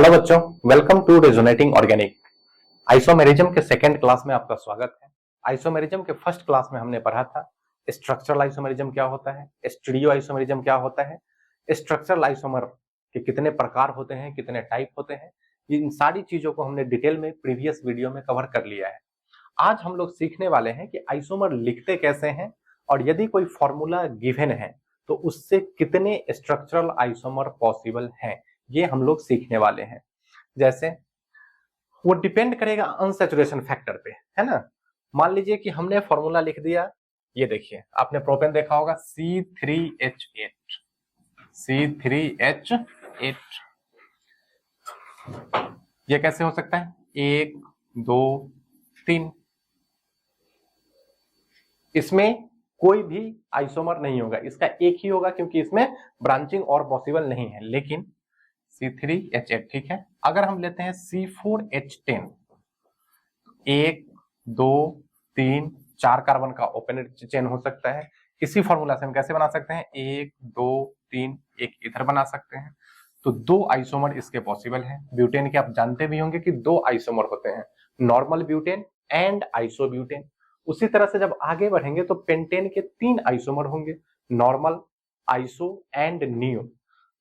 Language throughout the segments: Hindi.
हेलो बच्चों, welcome to resonating organic. Isomerism के सेकंड क्लास में आपका स्वागत है। आइसोमेरिज्म के फर्स्ट क्लास में हमने पढ़ा था स्ट्रक्चरल आइसोमेरिज्म क्या होता है, स्टीरियो आइसोमेरिज्म क्या होता है, स्ट्रक्चरल आइसोमर के कितने प्रकार होते हैं, कितने टाइप होते हैं। इन सारी चीजों को हमने डिटेल में प्रीवियस वीडियो में कवर कर लिया है। आज हम लोग सीखने वाले हैं कि आइसोमर लिखते कैसे हैं और यदि कोई फॉर्मूला गिवन है तो उससे कितने स्ट्रक्चरल आइसोमर पॉसिबल हैं, ये हम लोग सीखने वाले हैं। जैसे वो डिपेंड करेगा अनसैचुरेशन फैक्टर पे, है ना। मान लीजिए कि हमने फॉर्मूला लिख दिया, ये देखिए आपने प्रोपेन देखा होगा C3H8 C3H8। ये कैसे हो सकता है, 1 2 3। इसमें कोई भी आइसोमर नहीं होगा, इसका एक ही होगा क्योंकि इसमें ब्रांचिंग और पॉसिबल नहीं है। लेकिन C3H8 ठीक है। अगर हम लेते हैं C4H10, 1 2 3 4 कार्बन का ओपन चेन हो सकता है। इसी फॉर्मूला से हम कैसे बना सकते हैं, 1 2 3 एक इधर बना सकते हैं। तो दो आइसोमर इसके पॉसिबल हैं। ब्यूटेन के आप जानते भी होंगे कि दो आइसोमर होते हैं, नॉर्मल ब्यूटेन एंड आइसोब्यूटेन। उसी तरह से जब आगे बढ़ेंगे तो पेंटेन के 3 आइसोमर होंगे, नॉर्मल, आइसो एंड नियो।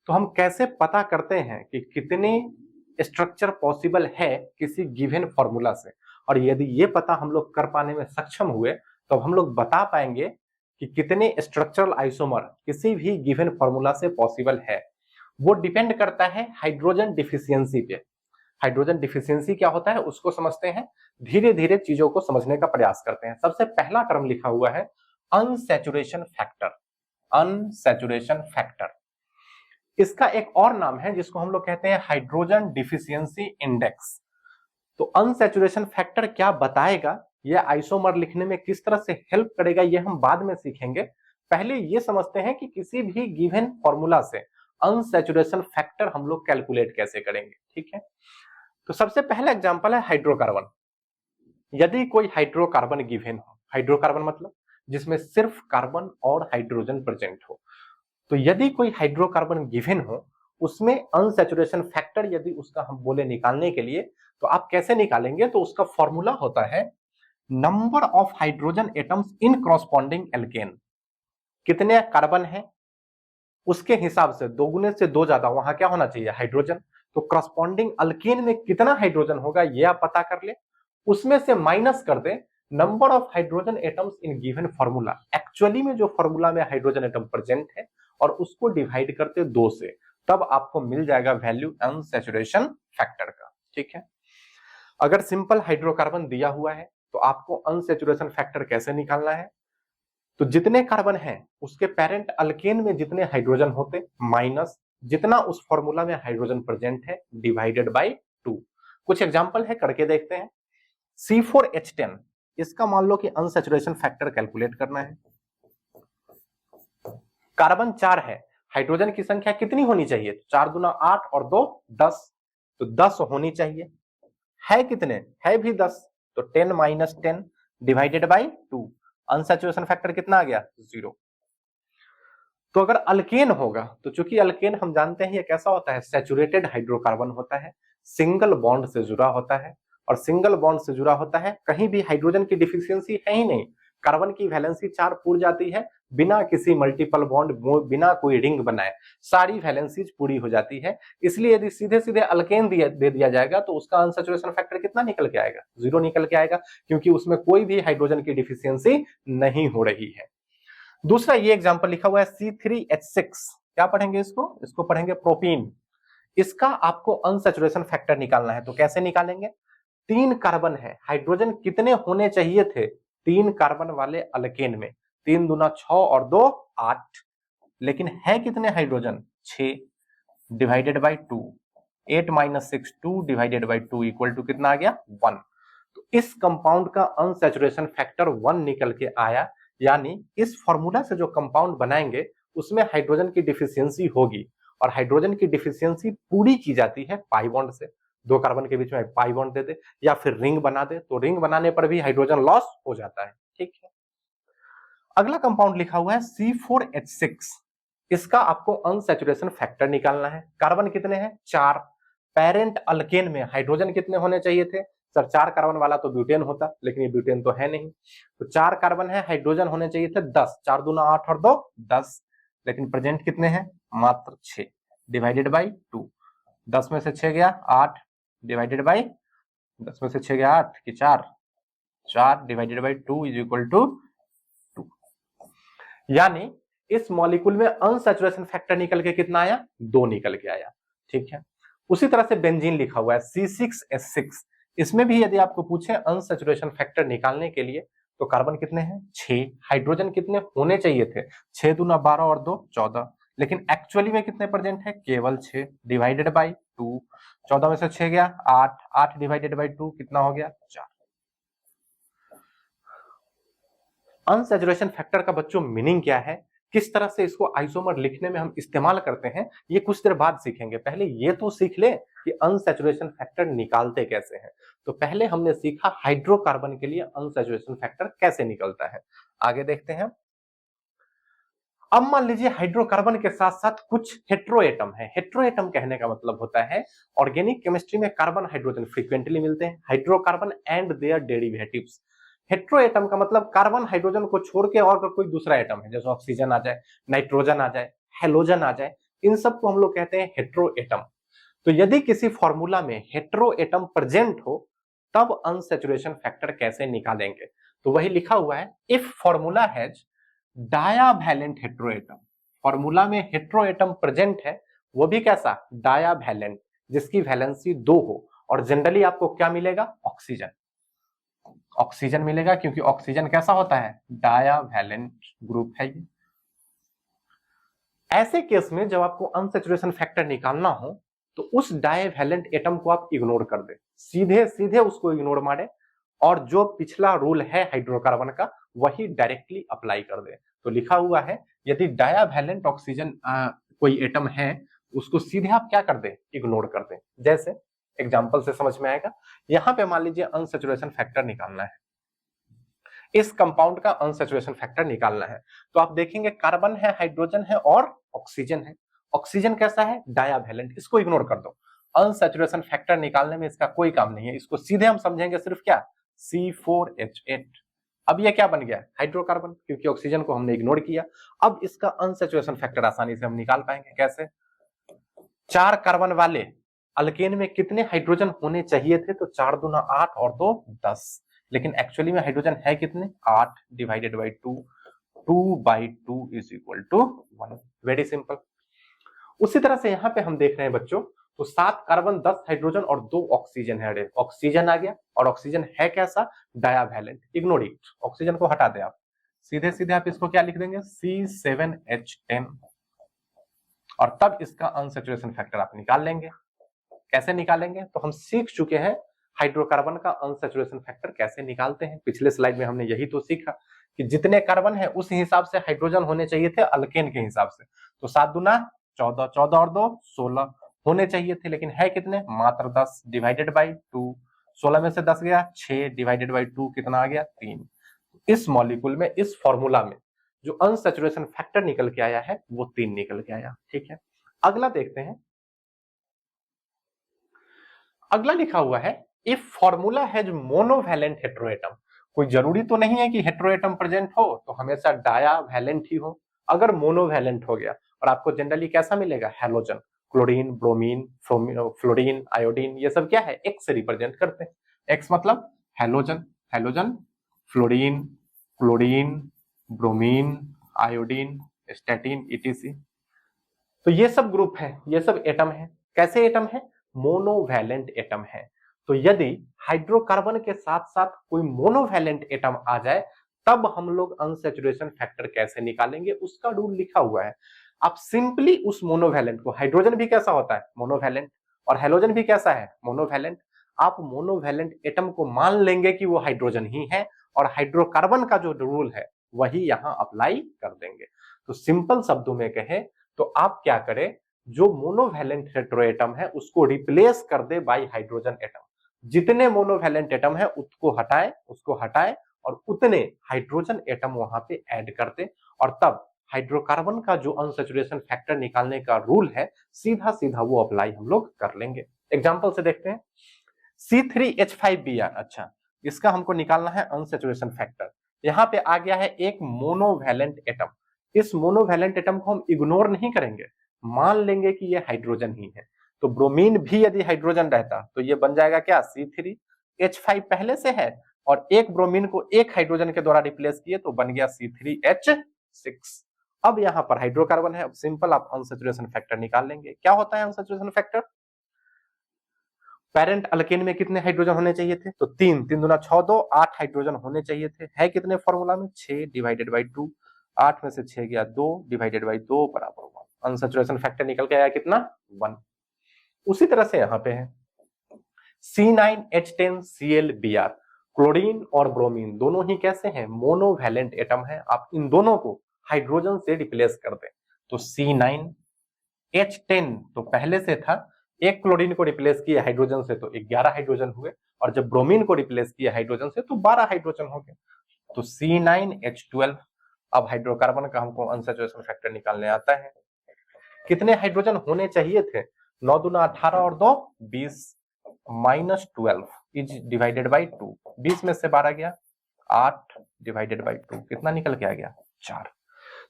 तो हम कैसे पता करते हैं कि कितने स्ट्रक्चर पॉसिबल है किसी गिवन फॉर्मूला से, और यदि ये पता हम लोग कर पाने में सक्षम हुए तो हम लोग बता पाएंगे कि कितने स्ट्रक्चरल आइसोमर किसी भी गिवन फॉर्मूला से पॉसिबल है। वो डिपेंड करता है हाइड्रोजन डिफिशियंसी पे। हाइड्रोजन डिफिशियंसी क्या होता है उसको समझते हैं, धीरे धीरे चीजों को समझने का प्रयास करते हैं। सबसे पहला टर्म लिखा हुआ है अनसैचुरेशन फैक्टर। अनसैचुरेशन फैक्टर, इसका एक और नाम है जिसको हम लोग कहते हैं हाइड्रोजन डिफिशियंसी इंडेक्स। तो अनसैचुरेशन फैक्टर क्या बताएगा, यह आइसोमर लिखने में किस तरह से हेल्प करेगा, यह हम बाद में सीखेंगे। पहले ये समझते हैं कि किसी भी गिवन फॉर्मूला से अनसैचुरेशन फैक्टर हम लोग कैलकुलेट कैसे करेंगे, ठीक है। तो सबसे पहला एग्जांपल है हाइड्रोकार्बन। यदि कोई हाइड्रोकार्बन गिवन हो, हाइड्रोकार्बन मतलब जिसमें सिर्फ कार्बन और हाइड्रोजन प्रेजेंट हो, तो यदि कोई हाइड्रोकार्बन गिवन हो उसमें अनसैचुरेशन फैक्टर यदि उसका हम बोले निकालने के लिए, तो आप कैसे निकालेंगे, तो उसका फॉर्मूला होता है number of hydrogen atoms in corresponding alkane. कितने कार्बन है उसके हिसाब से दो गुने से दो ज्यादा वहां क्या होना चाहिए, हाइड्रोजन। तो कॉरस्पॉन्डिंग अल्केन में कितना हाइड्रोजन होगा ये आप पता कर ले, उसमें से माइनस कर दे number of hydrogen atoms in given formula, actually में जो फॉर्मूला में हाइड्रोजन एटम प्रेजेंट है, और उसको डिवाइड करते 2 से, तब आपको मिल जाएगा वैल्यू अनसैचुरेशन फैक्टर का, ठीक है। अगर सिंपल हाइड्रोकार्बन दिया हुआ है तो आपको अनसैचुरेशन फैक्टर कैसे निकालना है, तो जितने कार्बन हैं उसके पेरेंट अल्केन में जितने हाइड्रोजन होते माइनस जितना उस फॉर्मूला में हाइड्रोजन प्रेजेंट है डिवाइडेड बाय 2। कुछ एग्जांपल है करके देखते हैं। C4H10, इसका मान लो कि अनसैचुरेशन फैक्टर कैलकुलेट करना है। कार्बन 4 है, हाइड्रोजन की संख्या कितनी होनी चाहिए, 4 दूना 8 और 2 10, तो 10 होनी चाहिए। है कितने, है भी 10, तो 10 minus 10 divided by 2। Unsaturation factor कितना आ गया, 0। तो अगर अल्केन होगा, तो चूंकि अल्केन हम जानते हैं ये कैसा होता है, सैचुरेटेड हाइड्रोकार्बन होता है, सिंगल बॉन्ड से जुड़ा होता है, और सिंगल बॉन्ड से जुड़ा होता है, कहीं भी हाइड्रोजन की डिफिशियंसी है ही नहीं। कार्बन की वैलेंसी 4 पूरी जाती है बिना किसी मल्टीपल बॉन्ड, बिना कोई रिंग बनाए, सारी वैलेंसीज पूरी हो जाती है। इसलिए यदि सीधे सीधे अल्केन दे दिया जाएगा तो उसका अनसैचुरेशन फैक्टर कितना निकल के आएगा, 0 निकल के आएगा, क्योंकि उसमें कोई भी हाइड्रोजन की डिफिशियंसी नहीं हो रही है। दूसरा ये एग्जांपल लिखा हुआ है C3H6, क्या पढ़ेंगे इसको, इसको पढ़ेंगे प्रोपीन। इसका आपको अनसैचुरेशन फैक्टर निकालना है, तो कैसे निकालेंगे, 3 कार्बन है, हाइड्रोजन कितने होने चाहिए थे 3 कार्बन वाले अल्केन में, 3 दूना 6 और 2 8, लेकिन है कितने hydrogen 6 divided by 2, 8 minus 6 2 divided by 2 equal to कितना आ गया 1। तो इस कंपाउंड का अनसैचुरेशन फैक्टर 1 निकल के आया, यानी इस फॉर्मूला से जो कंपाउंड बनाएंगे उसमें हाइड्रोजन की डिफिशियंसी होगी, और हाइड्रोजन की डिफिशियंसी पूरी की जाती है पाई बॉन्ड से, 2 कार्बन के बीच में पाई बॉन्ड दे दे या फिर रिंग बना दे, तो रिंग बनाने पर भी हाइड्रोजन लॉस हो जाता है, ठीक है। अगला कंपाउंड लिखा हुआ है C4H6, इसका आपको अनसैचुरेशन फैक्टर निकालना है। कार्बन कितने हैं 4, पेरेंट अल्केन में हाइड्रोजन कितने होने चाहिए थे? सर 4 कार्बन वाला तो ब्यूटेन होता, लेकिन ये ब्यूटेन तो है नहीं, तो 4 कार्बन है, हाइड्रोजन होने चाहिए थे 10, 4 दूना 8 और 2 10, लेकिन प्रेजेंट कितने हैं? मात्र 6 डिवाइडेड बाई 2, 10 में से 6 गया 8 डिवाइडेड बाई 10 में से 6 गया 8 कि 4, 4 divided by 2 is equal to 2। यानी इस मॉलिक्यूल में अनसैचुरेशन फैक्टर निकल के कितना आया? 2 निकल के आया। ठीक है, उसी तरह से बेंजीन लिखा हुआ है C6H6, इसमें भी यदि आपको पूछे अनसैचुरेशन फैक्टर निकालने के लिए तो कार्बन कितने हैं? 6, हाइड्रोजन कितने होने चाहिए थे? 6 दूना 12 और 2 14, लेकिन एक्चुअली में कितने प्रेजेंट है? केवल 6 डिवाइडेड बाई 2, 14 में से 6 गया 8, 8 डिवाइडेड बाई 2 कितना हो गया? 4। अनसैचुरेशन फैक्टर का बच्चों मीनिंग क्या है, किस तरह से इसको आइसोमर लिखने में हम इस्तेमाल करते हैं, ये कुछ देर बाद सीखेंगे। पहले ये तो सीख ले कि अनसैचुरेशन फैक्टर निकालते कैसे हैं। तो पहले हमने सीखा हाइड्रोकार्बन के लिए अनसैचुरेशन फैक्टर कैसे निकलता है, आगे देखते हैं। अब मान लीजिए हाइड्रोकार्बन के साथ साथ कुछ हेट्रोएटम है। हेट्रोएटम कहने का मतलब होता है ऑर्गेनिक केमिस्ट्री में कार्बन हाइड्रोजन फ्रीक्वेंटली मिलते हैं, hydrocarbon and their derivatives. Heteroatom का मतलब कार्बन हाइड्रोजन को छोड़ के और कोई दूसरा एटम है, जैसे ऑक्सीजन आ जाए, नाइट्रोजन आ जाए, हेलोजन आ जाए, इन सबको हम लोग कहते हैं हेट्रोएटम। तो यदि किसी फॉर्मूला में हेट्रोएटम प्रेजेंट हो तब अनसैचुरेशन फैक्टर कैसे निकालेंगे? तो वही लिखा हुआ है, if formula has diavalent heteroatom, formula में हेट्रोएटम प्रेजेंट है, वो भी कैसा? डायावैलेंट, जिसकी वैलेंसी 2 हो, और जनरली आपको क्या मिलेगा? ऑक्सीजन, ऑक्सीजन मिलेगा, क्योंकि ऑक्सीजन कैसा होता है? डायावैलेंट ग्रुप है ये। ऐसे केस में जब आपको अनसैचुरेशन फैक्टर निकालना हो तो उस डायवैलेंट एटम को आप इग्नोर कर दे, सीधे सीधे उसको इग्नोर मारे, और जो पिछला रूल है हाइड्रोकार्बन का वही डायरेक्टली अप्लाई कर दे। तो लिखा हुआ है यदि डायवैलेंट ऑक्सीजन कोई एटम है उसको सीधे आप क्या कर दे? इग्नोर कर दे। जैसे एग्जांपल से समझ में आएगा, यहां पे मान लीजिए अनसैचुरेशन फैक्टर निकालना है, इस कंपाउंड का अनसैचुरेशन फैक्टर निकालना है, तो आप देखेंगे कार्बन है, हाइड्रोजन है और ऑक्सीजन है। ऑक्सीजन कैसा है? डायावैलेंट, इसको इग्नोर कर दो। अनसैचुरेशन फैक्टर निकालने में इसका कोई काम नहीं है, इसको सीधे हम समझेंगे सिर्फ क्या? C4H8। अब ये क्या बन गया? हाइड्रोकार्बन, क्योंकि ऑक्सीजन को हमने इग्नोर किया। अब इसका अनसैचुरेशन फैक्टर आसानी से हम निकाल पाएंगे। कैसे? 4 कार्बन वाले अल्केन में कितने हाइड्रोजन होने चाहिए थे? तो 4 दूना 8 और 2 10, लेकिन एक्चुअली में हाइड्रोजन है कितने? 8 divided by 2, 2/2 is equal to 1। Very simple. उसी तरह से यहां पे हम देख रहे हैं बच्चों, तो 7 कार्बन 10 हाइड्रोजन और 2 ऑक्सीजन है। अरे ऑक्सीजन आ गया, और ऑक्सीजन है कैसा? डायावैलेंट, इग्नोर इट, ऑक्सीजन को हटा दे आप, सीधे सीधे आप इसको क्या लिख देंगे? C7H10, और तब इसका अनसैचुरेशन फैक्टर आप निकाल लेंगे। कैसे निकालेंगे? तो हम सीख चुके हैं हाइड्रोकार्बन का अनसैचुरेशन फैक्टर कैसे निकालते हैं। पिछले स्लाइड में हमने यही तो सीखा कि जितने कार्बन है उस हिसाब से हाइड्रोजन होने चाहिए थे अल्केन के हिसाब से। तो 7 दूना 14, 14 और 2 16 होने चाहिए थे, लेकिन है कितने? मात्र 10 डिवाइडेड बाई 2, 16 में से 10 गया 6 डिवाइडेड बाई 2 कितना आ गया? 3। इस मॉलिक्यूल में, इस फॉर्मूला में जो अनसैचुरेशन फैक्टर निकल के आया है वो 3 निकल के आया। ठीक है, अगला देखते हैं। अगला लिखा हुआ है, if formula has monovalent heteroatom, कोई जरूरी तो नहीं है कि हेट्रोएटम प्रेजेंट हो तो हमेशा डायावैलेंट ही हो। अगर मोनोवैलेंट हो गया, और आपको जनरली कैसा मिलेगा? Halogen, chlorine, bromine, fluorine, iodine, ये सब क्या है? एक्स से रिप्रेजेंट करते हैं। एक्स मतलब halogen, halogen, fluorine, chlorine, bromine, iodine, statin, etc. तो ये सब ग्रुप है, ये सब एटम है। कैसे एटम है? मोनोवैलेंट एटम है। तो यदि हाइड्रोकार्बन के साथ साथ कोई मोनोवैलेंट एटम आ जाए तब हम लोग अनसैचुरेशन फैक्टर कैसे निकालेंगे, उसका रूल लिखा हुआ है। आप सिंपली उस मोनोवैलेंट को, हाइड्रोजन भी कैसा होता है? मोनोवैलेंट, और हेलोजन भी कैसा है? मोनोवैलेंट। आप मोनोवैलेंट एटम को मान लेंगे कि वो हाइड्रोजन ही है, और हाइड्रोकार्बन का जो रूल है वही यहां अप्लाई कर देंगे। तो सिंपल शब्दों में कहे तो आप क्या करें, जो मोनोवैलेंट हेट्रोएटम है उसको रिप्लेस कर दे बाय हाइड्रोजन एटम। जितने मोनोवैलेंट एटम है उसको हटाए और उतने हाइड्रोजन एटम वहां पे ऐड कर दे, और तब हाइड्रोकार्बन का जो अनसैचुरेशन फैक्टर निकालने का रूल है सीधा सीधा वो अप्लाई हम लोग कर लेंगे। एग्जाम्पल से देखते हैं। C3H5Br, अच्छा इसका हमको निकालना है अनसैचुरेशन फैक्टर। यहाँ पे आ गया है एक मोनोवैलेंट एटम। इस मोनोवैलेंट एटम को हम इग्नोर नहीं करेंगे, मान लेंगे कि ये हाइड्रोजन ही है। तो ब्रोमीन भी यदि हाइड्रोजन रहता तो ये बन जाएगा क्या, C3H5 पहले से है और एक ब्रोमीन को एक हाइड्रोजन के द्वारा रिप्लेस किए तो बन गया C3H6। अब यहां पर हाइड्रोकार्बन है, अब सिंपल आप अनसैचुरेशन फैक्टर निकाल लेंगे। क्या होता है अनसैचुरेशन फैक्टर? पेरेंट अल्केन में कितने हाइड्रोजन होने चाहिए थे? तो 3 3 दूना 6 2 8 हाइड्रोजन होने चाहिए थे। है कितने फॉर्मूला में? 6 डिवाइडेड बाई 2, 8 में से 6 गया 2 डिवाइडेड बाई 2 बराबर 1। अनसैचुरेशन फैक्टर निकल के आया कितना? 1। उसी तरह से यहां पे है C9H10Cl Br, क्लोरीन और ब्रोमीन दोनों ही कैसे हैं? मोनोवैलेंट एटम है। आप इन दोनों को हाइड्रोजन से रिप्लेस कर दें तो C9H10 तो पहले से था, एक क्लोरीन को रिप्लेस किया हाइड्रोजन से तो 11 हाइड्रोजन हुए, और जब ब्रोमीन को रिप्लेस किया हाइड्रोजन से तो 12 हाइड्रोजन हो गए। तो C9H12। अब हाइड्रोकार्बन का हमको अनसैचुरेशन फैक्टर निकालने आता है। कितने हाइड्रोजन होने चाहिए थे? 9 दूना 18 और 2 20 माइनस 12 इज डिवाइडेड बाई 2। 20 में से 12 गया 8 डिवाइडेड बाई 2, कितना निकल के आ गया? 4।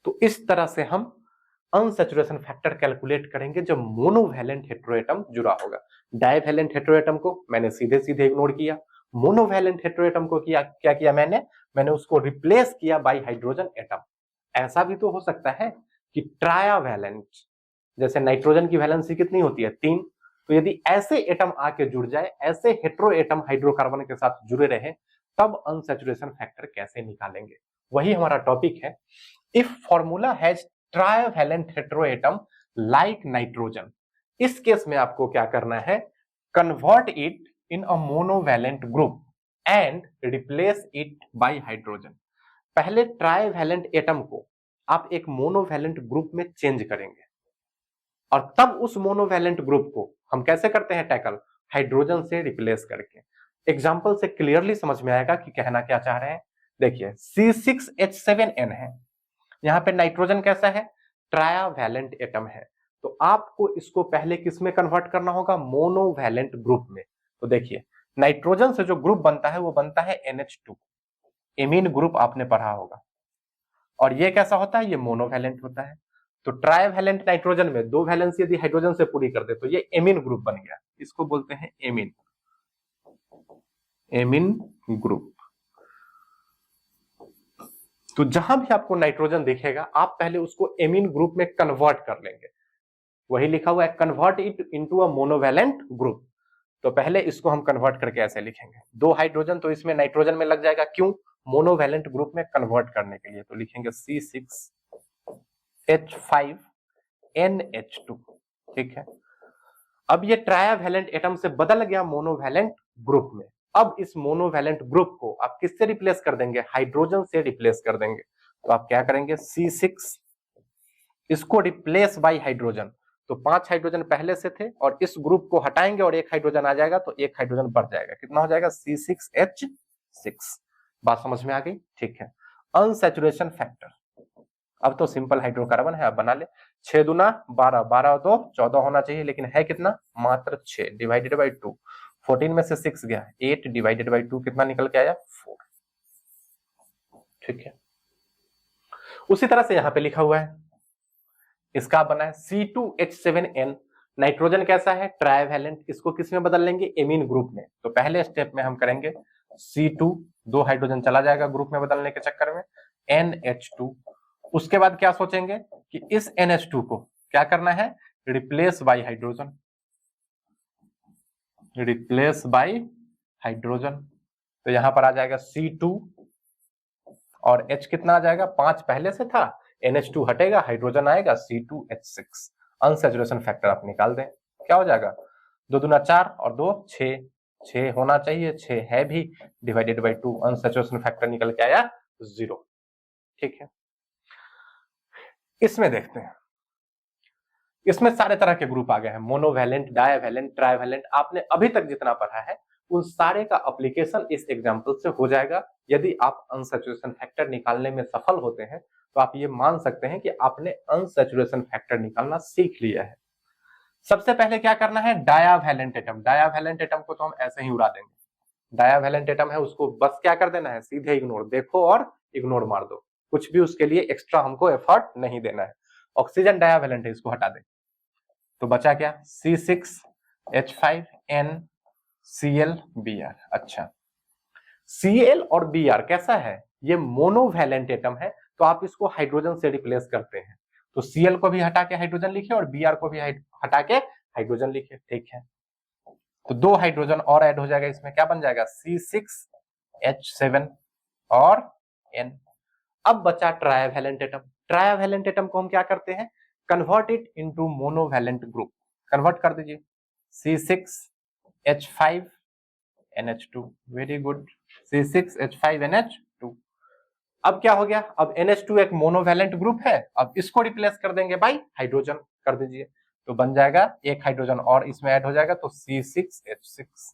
तो इस तरह से हम अनसैचुरेशन फैक्टर कैलकुलेट करेंगे जब मोनोवैलेंट हेटेरोएटम जुड़ा होगा। डाइवैलेंट हेटेरोएटम को मैंने सीधे सीधे इग्नोर किया, मोनोवैलेंट हेटेरोएटम को क्या किया मैंने उसको रिप्लेस किया बाय हाइड्रोजन एटम। ऐसा भी तो हो सकता है कि ट्रायावैलेंट, जैसे नाइट्रोजन की वैलेंसी कितनी होती है? 3। तो यदि ऐसे एटम आके जुड़ जाए, ऐसे हेटेरो एटम हाइड्रोकार्बन के साथ जुड़े रहे, तब अनसैचुरेशन फैक्टर कैसे निकालेंगे? वही हमारा टॉपिक है। If formula has trivalent heteroatom like nitrogen, इस केस में आपको क्या करना है? Convert it in a monovalent group and replace it by hydrogen. पहले ट्राइवैलेंट एटम को आप एक मोनोवैलेंट ग्रुप में चेंज करेंगे और तब उस मोनोवैलेंट ग्रुप को हम कैसे करते हैं टैकल? हाइड्रोजन से रिप्लेस करके। एग्जांपल से क्लियरली समझ में आएगा कि कहना क्या चाह रहे हैं। देखिए C6H7N है, यहां पे नाइट्रोजन कैसा है? ट्रायावैलेंट एटम है। तो आपको इसको पहले किस में कन्वर्ट करना होगा? मोनोवैलेंट ग्रुप में। तो देखिए नाइट्रोजन से जो ग्रुप बनता है वो बनता है NH2, एमीन ग्रुप आपने पढ़ा होगा। और ये कैसा होता है? ये मोनोवैलेंट होता है। तो ट्राइवैलेंट नाइट्रोजन में 2 वैलेंसी यदि हाइड्रोजन से पूरी कर दे तो ये एमीन ग्रुप बन गया, इसको बोलते हैं एमीन ग्रुप। तो जहां भी आपको नाइट्रोजन दिखेगा आप पहले उसको एमीन ग्रुप में कन्वर्ट कर लेंगे। वही लिखा हुआ है convert it into a monovalent group. तो पहले इसको हम कन्वर्ट करके ऐसे लिखेंगे, 2 हाइड्रोजन तो इसमें नाइट्रोजन में लग जाएगा, क्यों? मोनोवैलेंट ग्रुप में कन्वर्ट करने के लिए। तो लिखेंगे C6H5NH2, ठीक है। अब ये ट्रायावैलेंट एटम से बदल गया मोनोवैलेंट ग्रुप में। अब इस मोनोवैलेंट ग्रुप को आप किससे रिप्लेस कर देंगे? हाइड्रोजन से रिप्लेस कर देंगे। तो आप क्या करेंगे? C6 इसको रिप्लेस बाय हाइड्रोजन। तो 5 हाइड्रोजन पहले से थे और इस ग्रुप को हटाएंगे और 1 हाइड्रोजन आ जाएगा तो 1 हाइड्रोजन बढ़ जाएगा। कितना हो जाएगा? C6H6। बात समझ में आ गई? ठीक है। अनसैचुरेशन फैक्टर, अब तो सिंपल हाइड्रोकार्बन है, अब बना ले। 6 दूना 12, 12 तो 14 होना चाहिए, लेकिन है कितना? मात्र 6 डिवाइडेड बाई 2। 14 में से 6 गया 8 डिवाइडेड बाई 2, कितना निकल के आया? 4, ठीक है। उसी तरह से यहां पे लिखा हुआ है, इसका बना है C2H7N, नाइट्रोजन कैसा है? ट्राइवैलेंट, इसको किस में बदल लेंगे? एमीन ग्रुप में। तो पहले स्टेप में हम करेंगे C2, 2 हाइड्रोजन चला जाएगा ग्रुप में बदलने के चक्कर में, NH2। उसके बाद क्या सोचेंगे कि इस NH2 को क्या करना है? Replace by hydrogen, replace by hydrogen. तो यहां पर आ जाएगा C2 और H कितना आ जाएगा? 5 पहले से था, NH2 हटेगा, हाइड्रोजन आएगा C2H6। अनसैचुरेशन फैक्टर आप निकाल दें, क्या हो जाएगा? 2 दूना 4 और 2 6, 6 होना चाहिए, 6 है भी, डिवाइडेड बाई 2। अनसैचुरेशन फैक्टर निकल के आया 0, ठीक है। इसमें देखते हैं, इसमें सारे तरह के ग्रुप आ गए हैं, मोनोवैलेंट, डाइवैलेंट, ट्राइवैलेंट। आपने अभी तक जितना पढ़ा है उन सारे का एप्लीकेशन इस एग्जांपल से हो जाएगा। यदि आप अनसैचुरेशन फैक्टर निकालने में सफल होते हैं तो आप ये मान सकते हैं कि आपने अनसैचुरेशन फैक्टर निकालना सीख लिया है। सबसे पहले क्या करना है, डायावैलेंट एटम। डायावैलेंट एटम को तो हम ऐसे ही उड़ा देंगे। डायावैलेंट एटम है उसको बस क्या कर देना है, सीधे इग्नोर, देखो और इग्नोर मार दो, कुछ भी उसके लिए एक्स्ट्रा हमको एफर्ट नहीं देना है। ऑक्सीजन डायावैलेंट है, इसको हटा दे, तो बचा क्या, C6H5NClBr। अच्छा, Cl और Br कैसा है, ये मोनोवैलेंट एटम है, तो आप इसको हाइड्रोजन से रिप्लेस करते हैं, तो Cl को भी हटा के हाइड्रोजन लिखे और Br को भी हटा के हाइड्रोजन लिखे, ठीक है। तो 2 हाइड्रोजन और ऐड हो जाएगा इसमें, क्या बन जाएगा, C6H7 और N। अब बचा ट्राइवैलेंट एटम। ट्राइवैलेंट एटम को हम क्या करते हैं, convert it into monovalent group, convert कर दीजिए, C6H5NH2, वेरी गुड, C6H5NH2। अब क्या हो गया, अब NH2 एक मोनोवैलेंट ग्रुप है, अब इसको रिप्लेस कर देंगे बाय हाइड्रोजन, कर दीजिए, तो बन जाएगा एक हाइड्रोजन और इसमें ऐड हो जाएगा, तो C6H6।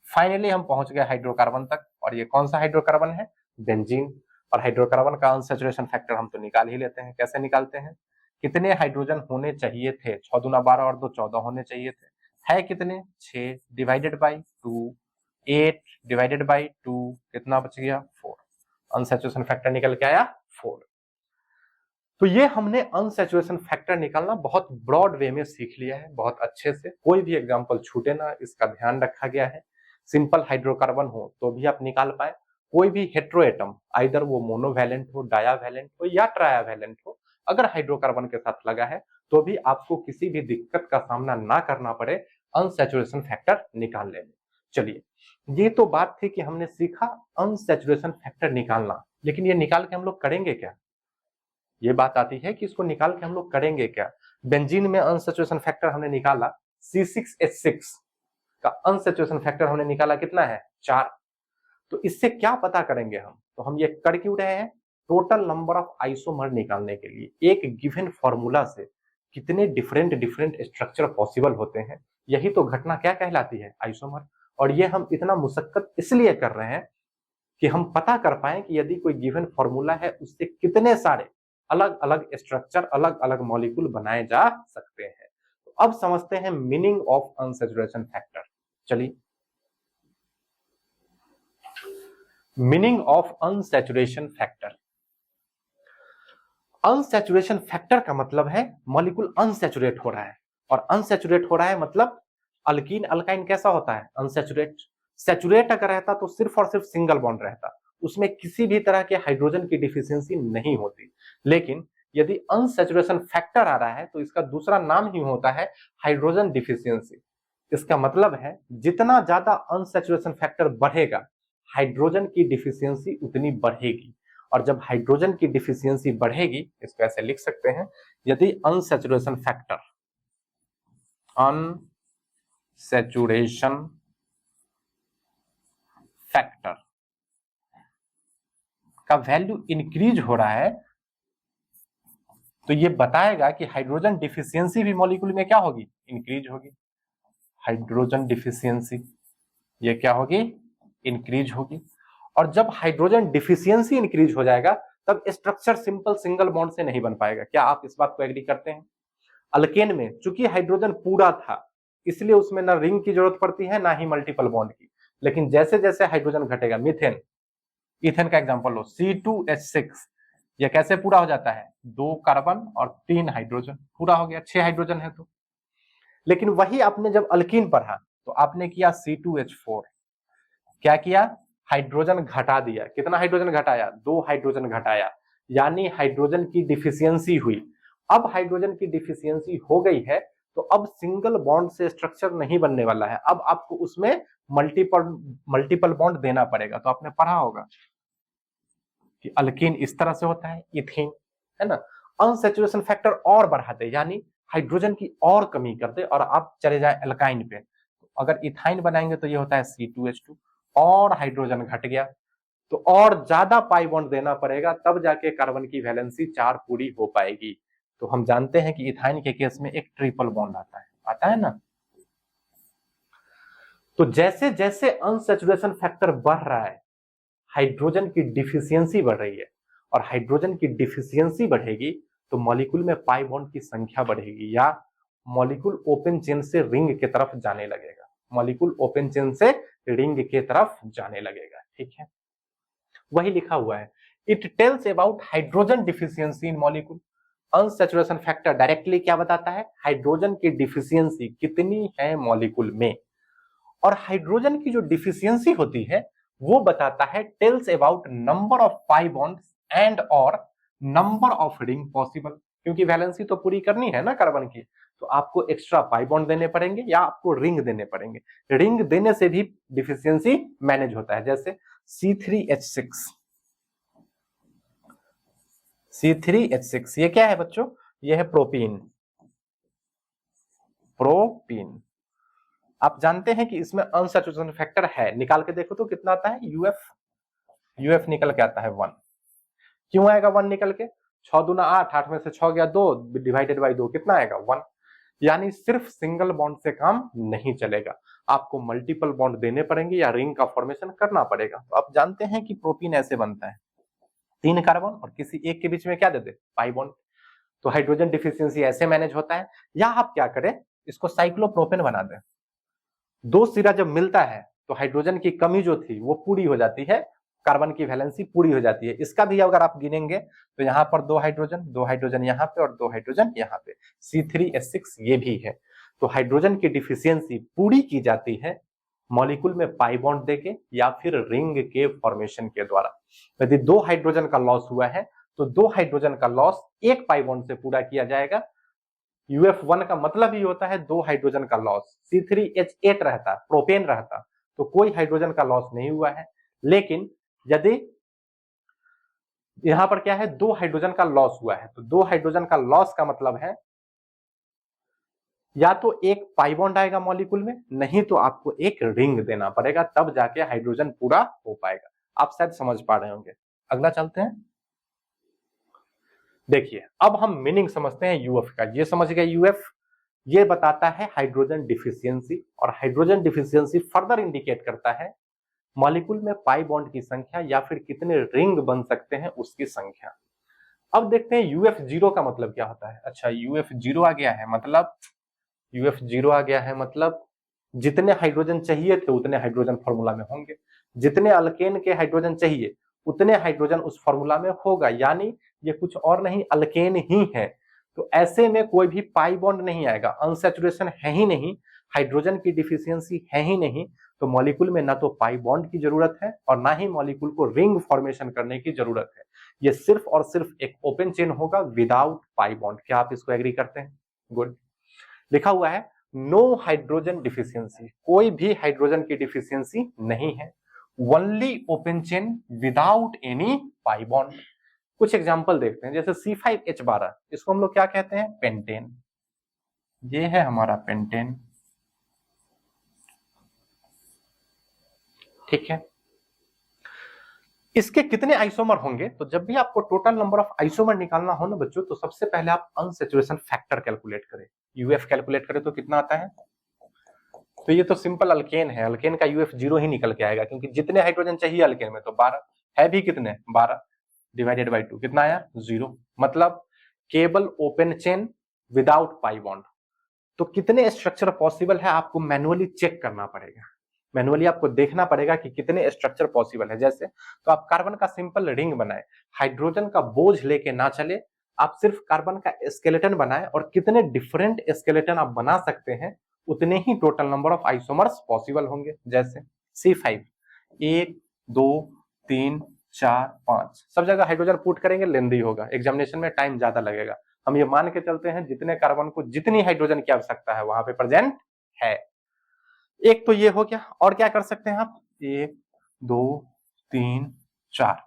फाइनली हम पहुंच गए हाइड्रोकार्बन तक, और ये कौन सा हाइड्रोकार्बन है, बेंजीन। और हाइड्रोकार्बन का अनसैचुरेशन फैक्टर हम तो निकाल ही लेते हैं, कैसे निकालते हैं, कितने हाइड्रोजन होने चाहिए थे, 6 दूना 12 और 2 14 होने चाहिए थे, है कितने, 6 डिवाइडेड बाई 2, 8 डिवाइडेड बाई 2, कितना बच गया, 4। अनसैचुरेशन फैक्टर निकल के आया 4। तो ये हमने अनसैचुरेशन फैक्टर निकालना बहुत ब्रॉड वे में सीख लिया है, बहुत अच्छे से, कोई भी एग्जांपल छूटे ना, इसका ध्यान रखा गया है। सिंपल हाइड्रोकार्बन हो तो भी आप निकाल पाए, कोई भी हेट्रो एटम, आइदर वो मोनोवैलेंट हो, डायावैलेंट हो या ट्रायावैलेंट हो, अगर हाइड्रोकार्बन के साथ लगा है तो भी आपको किसी भी दिक्कत का सामना ना करना पड़े अनसैचुरेशन फैक्टर निकालने में। चलिए, ये तो बात थी कि हमने सीखा अनसैचुरेशन फैक्टर निकालना, लेकिन ये निकाल के हम लोग करेंगे क्या, ये बात आती है कि इसको निकाल के हम लोग करेंगे क्या। बेंजीन में अनसैचुरेशन फैक्टर हमने निकाला, C6H6 का अनसैचुरेशन फैक्टर हमने निकाला कितना है, 4। तो इससे क्या पता करेंगे हम, तो हम ये कर क्यों रहे हैं, टोटल नंबर ऑफ आइसोमर निकालने के लिए। एक गिवन फॉर्मूला से कितने डिफरेंट डिफरेंट स्ट्रक्चर पॉसिबल होते हैं, यही तो घटना क्या कहलाती है, आइसोमर। और ये हम इतना मुशक्कत इसलिए कर रहे हैं कि हम पता कर पाए कि यदि कोई गिवन फॉर्मूला है उससे कितने सारे अलग अलग स्ट्रक्चर, अलग अलग मॉलिक्यूल बनाए जा सकते हैं। तो अब समझते हैं मीनिंग ऑफ अनसैचुरेशन फैक्टर। चलिए, meaning of unsaturation factor. Unsaturation factor का मतलब है मॉलिक्यूल अनसैचुरेट हो रहा है, और अनसैचुरेट हो रहा है मतलब अल्कीन अल्काइन कैसा होता है, अनसैचुरेट। सैचुरेट अगर रहता तो सिर्फ और सिर्फ सिंगल बॉन्ड रहता, उसमें किसी भी तरह के हाइड्रोजन की डिफिशियंसी नहीं होती। लेकिन यदि अनसैचुरेशन फैक्टर आ रहा है तो इसका दूसरा नाम ही होता है हाइड्रोजन डिफिशियंसी। इसका मतलब है जितना ज्यादा अनसैचुरेशन फैक्टर बढ़ेगा, हाइड्रोजन की डिफिशियंसी उतनी बढ़ेगी, और जब हाइड्रोजन की डिफिशियंसी बढ़ेगी, इसको ऐसे लिख सकते हैं, यदि अनसैचुरेशन फैक्टर का वैल्यू इंक्रीज हो रहा है, तो ये बताएगा कि हाइड्रोजन डिफिशियंसी भी मॉलिक्यूल में क्या होगी, इंक्रीज होगी। हाइड्रोजन डिफिशियंसी ये क्या होगी, इंक्रीज होगी। और जब हाइड्रोजन डिफिशियंसी इंक्रीज हो जाएगा तब स्ट्रक्चर सिंपल सिंगल बॉन्ड से नहीं बन पाएगा। क्या आप इस बात को एग्री करते हैं? अल्केन में चूंकि हाइड्रोजन पूरा था इसलिए उसमें ना रिंग की जरूरत पड़ती है ना ही मल्टीपल बॉन्ड की, लेकिन जैसे जैसे हाइड्रोजन घटेगा, मीथेन, इथेन का एग्जांपल लो, C2H6, यह कैसे पूरा हो जाता है, 2 कार्बन और 3 हाइड्रोजन, पूरा हो गया, 6 हाइड्रोजन है तो। लेकिन वही आपने जब अल्कीन पढ़ा तो आपने किया C2H4, क्या किया, हाइड्रोजन घटा दिया, कितना हाइड्रोजन घटाया, 2 हाइड्रोजन घटाया, यानी हाइड्रोजन की डिफिशियंसी हुई। अब हाइड्रोजन की डिफिशियंसी हो गई है तो अब सिंगल बॉन्ड से स्ट्रक्चर नहीं बनने वाला है, अब आपको उसमें मल्टीपल बॉन्ड देना पड़ेगा। तो आपने पढ़ा होगा कि अल्कीन इस तरह से होता है, इथीन, है ना। अनसैचुरेशन फैक्टर और बढ़ा दे, यानी हाइड्रोजन की और कमी कर दे और आप चले जाए एल्काइन पे, अगर इथाइन बनाएंगे तो ये होता है C2H2, और हाइड्रोजन घट गया तो और ज्यादा पाई बॉन्ड देना पड़ेगा, तब जाके कार्बन की वैलेंसी 4 पूरी हो पाएगी। तो हम जानते हैं कि इथाइन के केस में एक ट्रिपल बॉन्ड आता है ना। तो जैसे जैसे अनसैचुरेशन फैक्टर बढ़ रहा है, हाइड्रोजन की डिफिशियंसी बढ़ रही है, और हाइड्रोजन की डिफिशियंसी बढ़ेगी तो मॉलिक्यूल में पाई बॉन्ड की संख्या बढ़ेगी, या मॉलिक्यूल ओपन चेन से रिंग की तरफ जाने लगेगा, मॉलिक्यूल ओपन चेन से रिंग की तरफ जाने लगेगा। ठीक है, वही लिखा हुआ है। It tells about hydrogen deficiency in molecule. Unsaturation factor directly क्या बताता है, हाइड्रोजन की डिफिशियंसी कितनी है मॉलिक्यूल में, और हाइड्रोजन की जो डिफिशियंसी होती है वो बताता है tells about number of pi bonds and और नंबर ऑफ रिंग पॉसिबल, क्योंकि वैलेंसी तो पूरी करनी है ना कार्बन की, तो आपको एक्स्ट्रा पाई बॉन्ड देने पड़ेंगे या आपको रिंग देने पड़ेंगे। रिंग देने से भी डिफिशियंसी मैनेज होता है, जैसे C3H6, C3H6 ये क्या है बच्चों, ये है प्रोपीन। प्रोपीन आप जानते हैं कि इसमें अनसैचुरेशन फैक्टर है, निकाल के देखो तो कितना आता है, यूएफ निकल के आता है 1। क्यों आएगा 1 निकल के, 6 दूना 8, 8 में से 6 गया 2, डिवाइडेड बाई 2 कितना आएगा 1। यानी सिर्फ सिंगल बॉन्ड से काम नहीं चलेगा, आपको मल्टीपल बॉन्ड देने पड़ेंगे या रिंग का फॉर्मेशन करना पड़ेगा। तो आप जानते हैं कि प्रोपीन ऐसे बनता है, 3 कार्बन और किसी एक के बीच में क्या दे दे, पाई बॉन्ड। तो हाइड्रोजन डिफिशियंसी ऐसे मैनेज होता है। या आप क्या करें, इसको साइक्लोप्रोपेन बना दें, 2 सिरा जब मिलता है तो हाइड्रोजन की कमी जो थी वो पूरी हो जाती है, कार्बन की वैलेंसी पूरी हो जाती है। इसका भी अगर आप गिनेंगे तो यहाँ पर 2 हाइड्रोजन यहाँ पे और 2 हाइड्रोजन यहाँ पे, C3H6 ये भी है। तो हाइड्रोजन की डिफिशियंसी पूरी की जाती है मॉलिक्यूल में पाई बॉन्ड देके या फिर रिंग के फॉर्मेशन के द्वारा। यदि 2 हाइड्रोजन का लॉस हुआ है तो 2 हाइड्रोजन का लॉस एक पाई बॉन्ड से पूरा किया जाएगा। UF1 का मतलब ही होता है 2 हाइड्रोजन का लॉस, C3H8 रहता, प्रोपेन रहता तो कोई हाइड्रोजन का लॉस नहीं हुआ है। लेकिन यदि यहां पर क्या है, 2 हाइड्रोजन का लॉस हुआ है, तो 2 हाइड्रोजन का लॉस का मतलब है या तो एक पाई बॉन्ड आएगा मॉलिक्यूल में, नहीं तो आपको एक रिंग देना पड़ेगा, तब जाके हाइड्रोजन पूरा हो पाएगा। आप शायद समझ पा रहे होंगे। अगला चलते हैं, देखिए अब हम मीनिंग समझते हैं यूएफ का। ये समझ गए यूएफ, ये बताता है हाइड्रोजन डिफिशियंसी, और हाइड्रोजन डिफिशियंसी फर्दर इंडिकेट करता है मॉलिक्यूल में पाई बॉन्ड की संख्या या फिर कितने रिंग बन सकते हैं उसकी संख्या। अब देखते हैं UF0 का मतलब क्या होता है। अच्छा, UF0 आ गया है, मतलब UF0 आ गया है मतलब जितने हाइड्रोजन चाहिए थे उतने हाइड्रोजन फॉर्मूला में होंगे, जितने अल्केन के हाइड्रोजन चाहिए उतने हाइड्रोजन उस फॉर्मूला में होगा, यानी ये कुछ और नहीं अल्केन ही है। तो ऐसे में कोई भी पाई बॉन्ड नहीं आएगा, अनसैचुरेशन है ही नहीं, हाइड्रोजन की डिफिशियंसी है ही नहीं, तो मॉलिक्यूल में ना तो पाई बॉन्ड की जरूरत है और ना ही मॉलिक्यूल को रिंग फॉर्मेशन करने की जरूरत है। ये सिर्फ और सिर्फ एक ओपन चेन होगा विदाउट पाई बॉन्ड। क्या आप इसको एग्री करते हैं? गुड। लिखा हुआ है नो हाइड्रोजन डिफिशियंसी, कोई भी हाइड्रोजन की डिफिशियंसी नहीं है, only open chain without any pi bond. कुछ एग्जांपल देखते हैं, जैसे C5H12, इसको हम लोग क्या कहते हैं, पेंटेन। ये है हमारा पेंटेन, ठीक है। इसके कितने आइसोमर होंगे, तो जब भी आपको टोटल नंबर ऑफ आइसोमर निकालना हो ना बच्चों, तो सबसे पहले आप अनसैचुरेशन फैक्टर कैलकुलेट करें, UF कैलकुलेट करें तो कितना आता है। तो ये तो सिंपल अल्केन है, अल्केन का UF0 ही निकल के आएगा, क्योंकि जितने हाइड्रोजन चाहिए अल्केन में तो 12 है, भी कितने 12 डिवाइडेड बाई 2 कितना आया 0, मतलब केवल open chain without pi bond. तो कितने स्ट्रक्चर पॉसिबल है आपको मैनुअली चेक करना पड़ेगा, मैनुअली आपको देखना पड़ेगा कि कितने स्ट्रक्चर पॉसिबल है। जैसे तो आप कार्बन का सिंपल रिंग बनाए, हाइड्रोजन का बोझ लेके ना चले, आप सिर्फ कार्बन का स्केलेटन बनाए, और कितने डिफरेंट स्केलेटन आप बना सकते हैं उतने ही total number of isomers possible होंगे। जैसे C5 1 2 3 4 5, सब जगह हाइड्रोजन पुट करेंगे लेंदी होगा, एग्जामिनेशन में टाइम ज्यादा लगेगा। हम ये मान के चलते हैं जितने कार्बन को जितनी हाइड्रोजन की आवश्यकता है वहां पे प्रेजेंट है। एक तो ये हो गया, और क्या कर सकते हैं आप, 1 2 3 4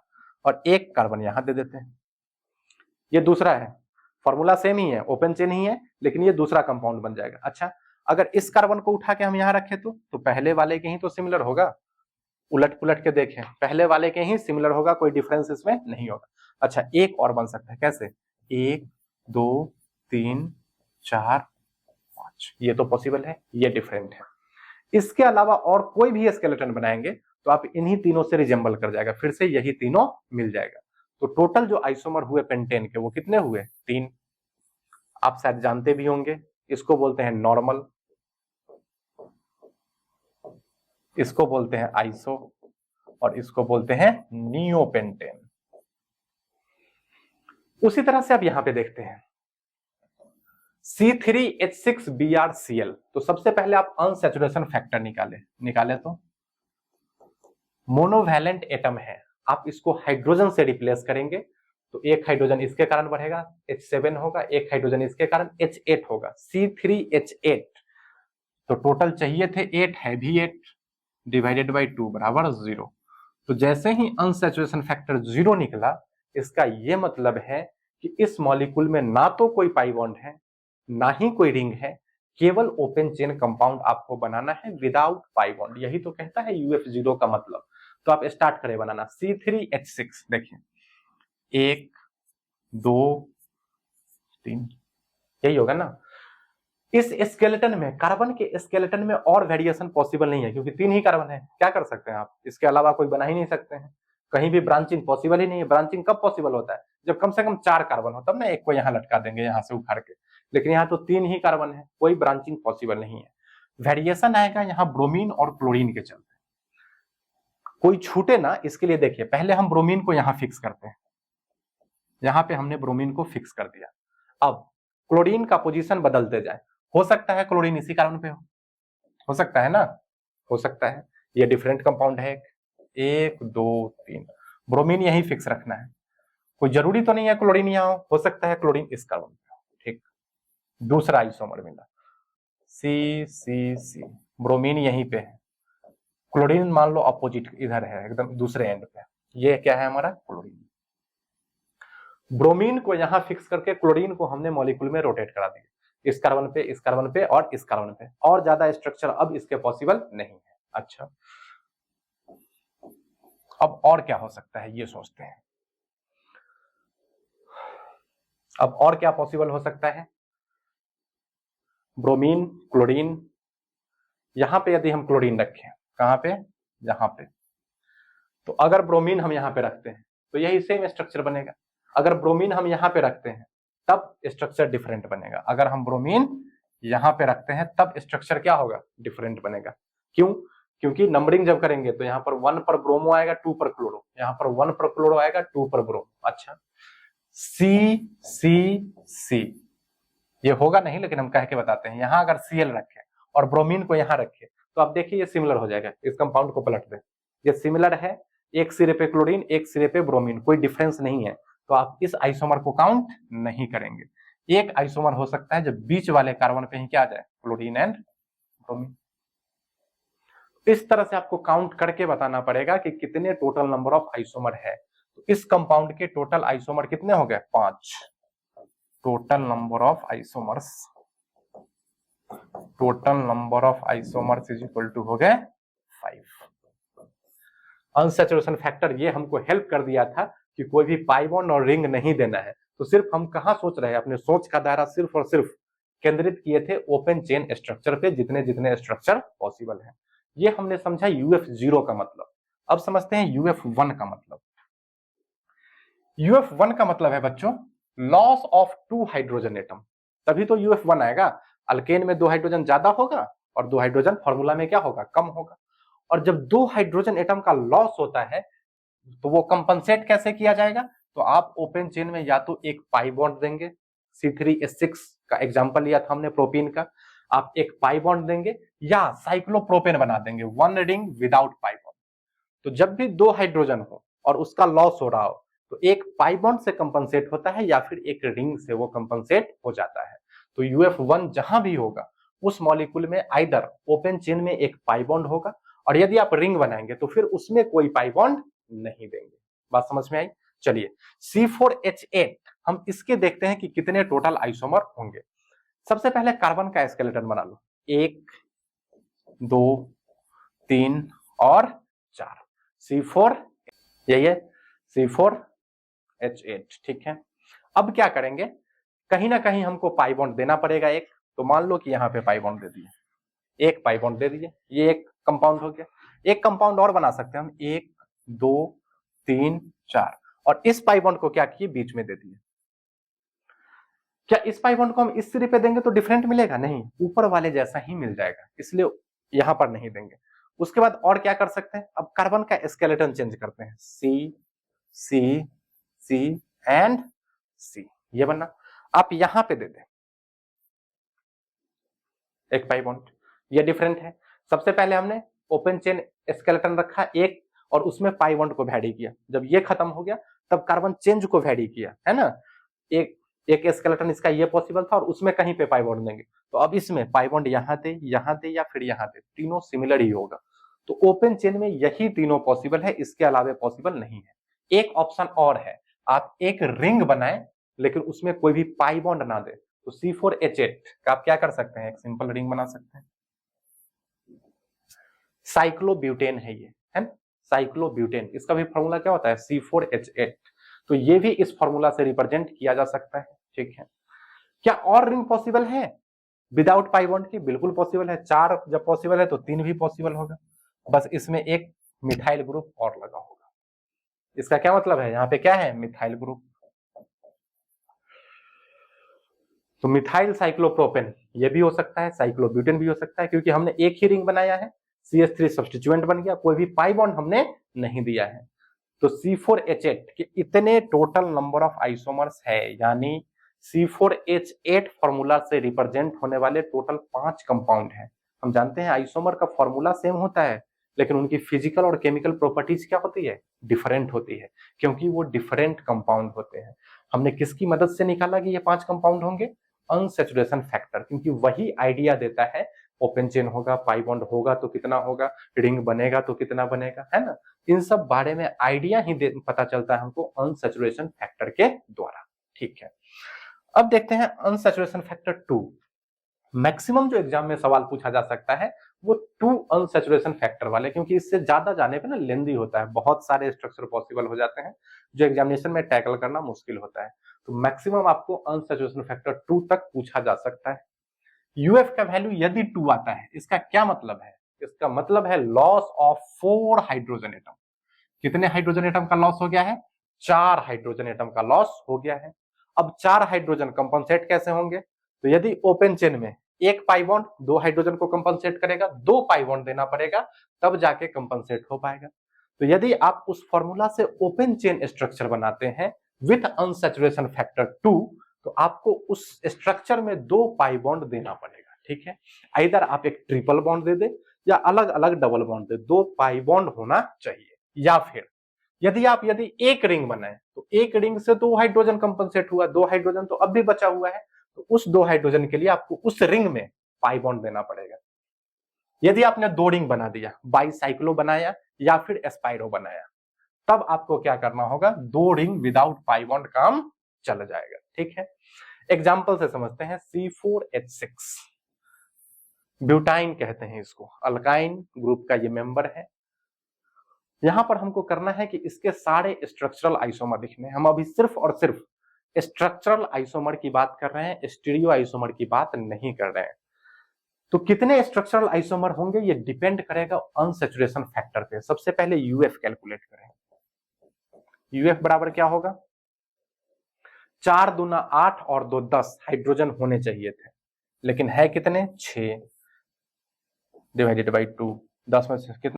और एक कार्बन यहां दे देते हैं। ये दूसरा है, फॉर्मूला सेम ही है, ओपन चेन ही है, लेकिन ये दूसरा कंपाउंड बन जाएगा। अच्छा, अगर इस कार्बन को उठा के हम यहां रखें तो पहले वाले के ही तो सिमिलर होगा, उलट पुलट के देखें पहले वाले के ही सिमिलर होगा, कोई डिफरेंस इसमें नहीं होगा। अच्छा, एक और बन सकता है, कैसे, 1 2 3 4 5, ये तो पॉसिबल है, ये डिफरेंट है। इसके अलावा और कोई भी स्केलेटन बनाएंगे तो आप इन्हीं तीनों से रिजेंबल कर जाएगा, फिर से यही तीनों मिल जाएगा। तो टोटल जो आइसोमर हुए पेंटेन के वो कितने हुए, 3। आप शायद जानते भी होंगे इसको बोलते हैं नॉर्मल, इसको बोलते हैं आइसो, और इसको बोलते हैं नियोपेंटेन। उसी तरह से अब यहां पे देखते हैं C3H6BrCl। तो सबसे पहले आप अनसैचुरेशन फैक्टर निकाले तो मोनोवैलेंट एटम है, आप इसको हाइड्रोजन से रिप्लेस करेंगे तो एक हाइड्रोजन इसके कारण बढ़ेगा H7 होगा, एक हाइड्रोजन इसके कारण H8 होगा, C3H8। तो टोटल चाहिए थे 8 है भी 8 डिवाइडेड बाई 2 बराबर 0। तो जैसे ही अनसैचुरेशन फैक्टर 0 निकला, इसका यह मतलब है कि इस मॉलिक्यूल में ना तो कोई पाई बॉन्ड है ना ही कोई रिंग है, केवल ओपन चेन कंपाउंड आपको बनाना है विदाउट पाई बॉन्ड। यही तो कहता है UF0 का मतलब। तो आप स्टार्ट करें बनाना C3H6। देखिए 1 2 3, यही होगा ना। इस स्केलेटन में, कार्बन के स्केलेटन में और वेरिएशन पॉसिबल नहीं है क्योंकि 3 ही कार्बन है। क्या कर सकते हैं आप, इसके अलावा कोई बना ही नहीं सकते हैं, कहीं भी ब्रांचिंग पॉसिबल ही नहीं है। ब्रांचिंग कब पॉसिबल होता है, जब कम से कम 4 कार्बन हो, तब ना एक को यहाँ लटका देंगे यहाँ से उखाड़ के, लेकिन यहाँ तो 3 ही कार्बन है, कोई ब्रांचिंग पॉसिबल नहीं है। वेरिएशन आएगा यहाँ ब्रोमीन और क्लोरीन के चलते, कोई छूटे ना इसके लिए। देखिए पहले हम ब्रोमीन को यहाँ फिक्स करते हैं, यहाँ पे हमने ब्रोमीन को फिक्स कर दिया। अब क्लोरीन का पोजीशन बदलते जाए, हो सकता है क्लोरीन इसी कार्बन पे हो सकता है ना, हो सकता है। ये डिफरेंट कंपाउंड है, 1 2 3, ब्रोमीन यही फिक्स रखना है, कोई जरूरी तो नहीं है क्लोरीन यहाँ हो सकता है क्लोरीन इस कार्बन पे। ठीक, दूसरा आइसोमर मिला C ब्रोमीन यहीं पे है, क्लोरीन मान लो अपोजिट इधर है एकदम दूसरे एंड पे, ये क्या है हमारा क्लोरीन। ब्रोमीन को यहां फिक्स करके क्लोरीन को हमने मॉलिक्यूल में रोटेट करा दिया, इस कार्बन पे, इस कार्बन पे और इस कार्बन पे, और ज्यादा स्ट्रक्चर अब इसके पॉसिबल नहीं है। अच्छा, अब और क्या हो सकता है ये सोचते हैं। अब और क्या पॉसिबल हो सकता है, ब्रोमीन क्लोरीन, यहां पे यदि हम क्लोरीन रखें, कहां पे, यहां पे, तो अगर ब्रोमीन हम यहां पे रखते हैं तो यही सेम स्ट्रक्चर बनेगा। अगर ब्रोमीन हम यहां पे रखते हैं तब स्ट्रक्चर डिफरेंट बनेगा, अगर हम ब्रोमीन यहां पे रखते हैं तब स्ट्रक्चर क्या होगा, डिफरेंट बनेगा। क्यों, क्योंकि नंबरिंग जब करेंगे तो यहाँ पर 1 पर ब्रोमो आएगा, 2 पर क्लोरो, यहाँ पर 1 पर क्लोरो आएगा, 2 पर ब्रोमो। अच्छा, C ये होगा नहीं, लेकिन हम कह के बताते हैं। यहां अगर Cl रखे और ब्रोमीन को यहां रखे तो आप देखिए ये सिमिलर हो जाएगा, इस कंपाउंड को पलट दे, ये सिमिलर है, एक सिरे पे क्लोरीन एक सिरे पे ब्रोमीन, कोई डिफरेंस नहीं है, तो आप इस आइसोमर को काउंट नहीं करेंगे। एक आइसोमर हो सकता है जब बीच वाले कार्बन पे ही क्या आ जाए, क्लोरीन एंड ब्रोमीन। इस तरह से आपको काउंट करके बताना पड़ेगा कि कितने टोटल नंबर ऑफ आइसोमर है। तो इस कंपाउंड के टोटल आइसोमर कितने हो गए, 5। Total number of isomers, total number of isomers is equal to हो गए 5। अनसैचुरेशन फैक्टर ये हमको हेल्प कर दिया था कि कोई भी पाई बॉन्ड और रिंग नहीं देना है। तो सिर्फ हम कहां सोच रहे हैं, अपने सोच का दायरा सिर्फ और सिर्फ केंद्रित किए थे ओपन चेन स्ट्रक्चर पे, जितने जितने स्ट्रक्चर पॉसिबल है। ये हमने समझा UF0 का मतलब। अब समझते हैं UF1 का मतलब। UF1 का मतलब है बच्चों लॉस ऑफ 2 हाइड्रोजन एटम, तभी तो UF1 आएगा। अल्केन में 2 हाइड्रोजन ज्यादा होगा और 2 हाइड्रोजन फॉर्मूला में क्या होगा, कम होगा। और जब 2 हाइड्रोजन एटम का लॉस होता है तो वो कंपनसेट कैसे किया जाएगा, तो आप ओपन चेन में या तो एक पाई बॉन्ड देंगे, C3H6 का एग्जांपल लिया था हमने प्रोपीन का, आप एक पाई बॉन्ड देंगे या साइक्लोप्रोपेन बना देंगे, 1 रिंग विदाउट पाई बॉन्ड। तो जब भी 2 हाइड्रोजन हो और उसका लॉस हो रहा हो तो एक पाई बॉन्ड से कंपनसेट होता है या फिर एक रिंग से वो कंपनसेट हो जाता है। तो UF1 जहां भी होगा उस मॉलिक्यूल में आइदर ओपन चेन में एक पाई बॉन्ड होगा, और यदि आप रिंग बनाएंगे तो फिर उसमें कोई पाई बॉन्ड नहीं देंगे। बात समझ में आई। चलिए C4H8 हम इसके देखते हैं कि कितने टोटल आइसोमर होंगे। सबसे पहले कार्बन का स्केलेटन बना लो, 1 2 3 और 4, C4 यही है C4H8। ठीक है, अब क्या करेंगे, कहीं ना कहीं हमको पाई बॉन्ड देना पड़ेगा एक, तो मान लो कि यहां पे पाई बॉन्ड दे दिए, एक पाई बॉन्ड दे दीजिए, ये एक कंपाउंड हो गया। एक कंपाउंड और बना सकते हैं हम, 1 2 3 4, और इस पाई बॉन्ड को क्या किए, बीच में दे दिए। क्या इस पाई बॉन्ड को हम इस सिरे पे देंगे तो डिफरेंट मिलेगा? नहीं, ऊपर वाले जैसा ही मिल जाएगा, इसलिए यहां पर नहीं देंगे। उसके बाद और क्या कर सकते हैं, अब कार्बन का स्केलेटन चेंज करते हैं, सी सी सी एंड सी, ये बनना। आप यहां पे दे दें एक पाई बॉन्ड, ये डिफरेंट है। सबसे पहले हमने ओपन चेन स्केलेटन रखा एक और उसमें पाई बॉन्ड को वैरी किया, जब ये खत्म हो गया तब कार्बन चेंज को वैरी किया, है ना। एक एक स्केलेटन इसका ये पॉसिबल था और उसमें कहीं पे पाई बॉन्ड देंगे, तो अब इसमें पाई बॉन्ड यहां दे या फिर यहां दे, तीनों सिमिलर ही होगा। तो ओपन चेन में यही तीनों पॉसिबल है, इसके अलावा पॉसिबल नहीं है। एक ऑप्शन और है, आप एक रिंग बनाएं लेकिन उसमें कोई भी पाई बॉन्ड ना दे, तो C4H8 का आप क्या कर सकते हैं, एक सिंपल रिंग बना सकते हैं। साइक्लोब्यूटेन है ये, है ना, साइक्लोब्यूटेन, इसका भी फॉर्मूला क्या होता है, C4H8। तो ये भी इस फॉर्मूला से रिप्रेजेंट किया जा सकता है, ठीक है। क्या और रिंग पॉसिबल है विदाउट पाई बॉन्ड की? बिल्कुल पॉसिबल है। 4 जब पॉसिबल है तो 3 भी पॉसिबल होगा, बस इसमें एक मिथाइल ग्रुप और लगा होगा। इसका क्या मतलब है, यहाँ पे क्या है, मिथाइल ग्रुप। तो मिथाइल साइक्लोप्रोपेन ये भी हो सकता है, साइक्लोब्यूटेन भी हो सकता है, क्योंकि हमने एक ही रिंग बनाया है, CH3 सब्स्टिट्यूएंट बन गया, कोई भी पाई बॉन्ड हमने नहीं दिया है। तो C4H8 के इतने टोटल नंबर ऑफ आइसोमर्स है, यानी C4H8 फॉर्मूला से रिप्रेजेंट होने वाले टोटल 5 कंपाउंड है। हम जानते हैं आइसोमर का फॉर्मूला सेम होता है, लेकिन उनकी फिजिकल और केमिकल प्रॉपर्टीज क्या होती है, डिफरेंट होती है, क्योंकि वो डिफरेंट कंपाउंड होते हैं। हमने किसकी मदद से निकाला कि ये 5 कंपाउंड होंगे, अनसैचुरेशन फैक्टर, क्योंकि वही आइडिया देता है ओपन चेन होगा, पाई बॉन्ड होगा तो कितना होगा, रिंग बनेगा तो कितना बनेगा, है ना। इन सब बारे में आइडिया ही पता चलता है हमको अनसैचुरेशन फैक्टर के द्वारा, ठीक है। अब देखते हैं अनसैचुरेशन फैक्टर 2। मैक्सिमम जो एग्जाम में सवाल पूछा जा सकता है वो 2 अनसैचुरेशन फैक्टर वाले, क्योंकि इससे ज्यादा जाने पे ना लेंदी होता है, बहुत सारे स्ट्रक्चर पॉसिबल हो जाते हैं जो एग्जामिनेशन में टैकल करना मुश्किल होता है। तो मैक्सिमम आपको अनसैचुरेशन फैक्टर 2 तक पूछा जा सकता है। यूएफ का वैल्यू यदि 2 आता है, इसका क्या मतलब है, इसका मतलब है लॉस ऑफ 4 हाइड्रोजन एटम। कितने हाइड्रोजन एटम का लॉस हो गया है, 4 हाइड्रोजन एटम का लॉस हो गया है। अब 4 हाइड्रोजन कंपनसेट कैसे होंगे, तो यदि ओपन चेन में एक पाई बॉन्ड 2 हाइड्रोजन को कंपनसेट करेगा, 2 पाई बॉन्ड देना पड़ेगा, तब जाके कंपनसेट हो पाएगा। तो यदि आप उस फॉर्मूला से ओपन चेन स्ट्रक्चर बनाते हैं विथ अनसैचुरेशन फैक्टर 2, तो आपको उस स्ट्रक्चर में 2 पाई बॉन्ड देना पड़ेगा, ठीक है। इधर आप एक ट्रिपल बॉन्ड दे दे या अलग अलग डबल बॉन्ड दे, 2 पाई बॉन्ड होना चाहिए। या फिर यदि एक रिंग बनाए तो एक रिंग से 2 हाइड्रोजन कंपनसेट हुआ, 2 हाइड्रोजन तो अब भी बचा हुआ है, तो उस 2 हाइड्रोजन के लिए आपको उस रिंग में पाई बॉन्ड देना पड़ेगा। यदि आपने 2 रिंग बना दिया, बाईसाइक्लो बनाया या फिर एस्पाइरो बनाया, तब आपको क्या करना होगा, 2 रिंग विदाउट पाई बॉन्ड काम चल जाएगा, ठीक है। एग्जाम्पल से समझते हैं, C4H6 ब्यूटाइन कहते हैं इसको, अल्काइन ग्रुप का ये मेंबर है। यहां पर हमको करना है कि इसके सारे स्ट्रक्चरल आइसोमर लिखने। हम अभी सिर्फ और सिर्फ स्ट्रक्चरल आइसोमर की बात कर रहे हैं, स्टीरियो आइसोमर की बात नहीं कर रहे हैं। तो कितने स्ट्रक्चरल आइसोमर होंगे ये डिपेंड करेगा अनसैचुरेशन फैक्टर पे। सबसे पहले यूएफ कैलकुलेट करें। यूएफ बराबर क्या होगा, 4 दूना 8 और 2 10 हाइड्रोजन होने चाहिए थे, लेकिन है कितने, 6 डिवाइडेड बाई 2, 10 में से कितने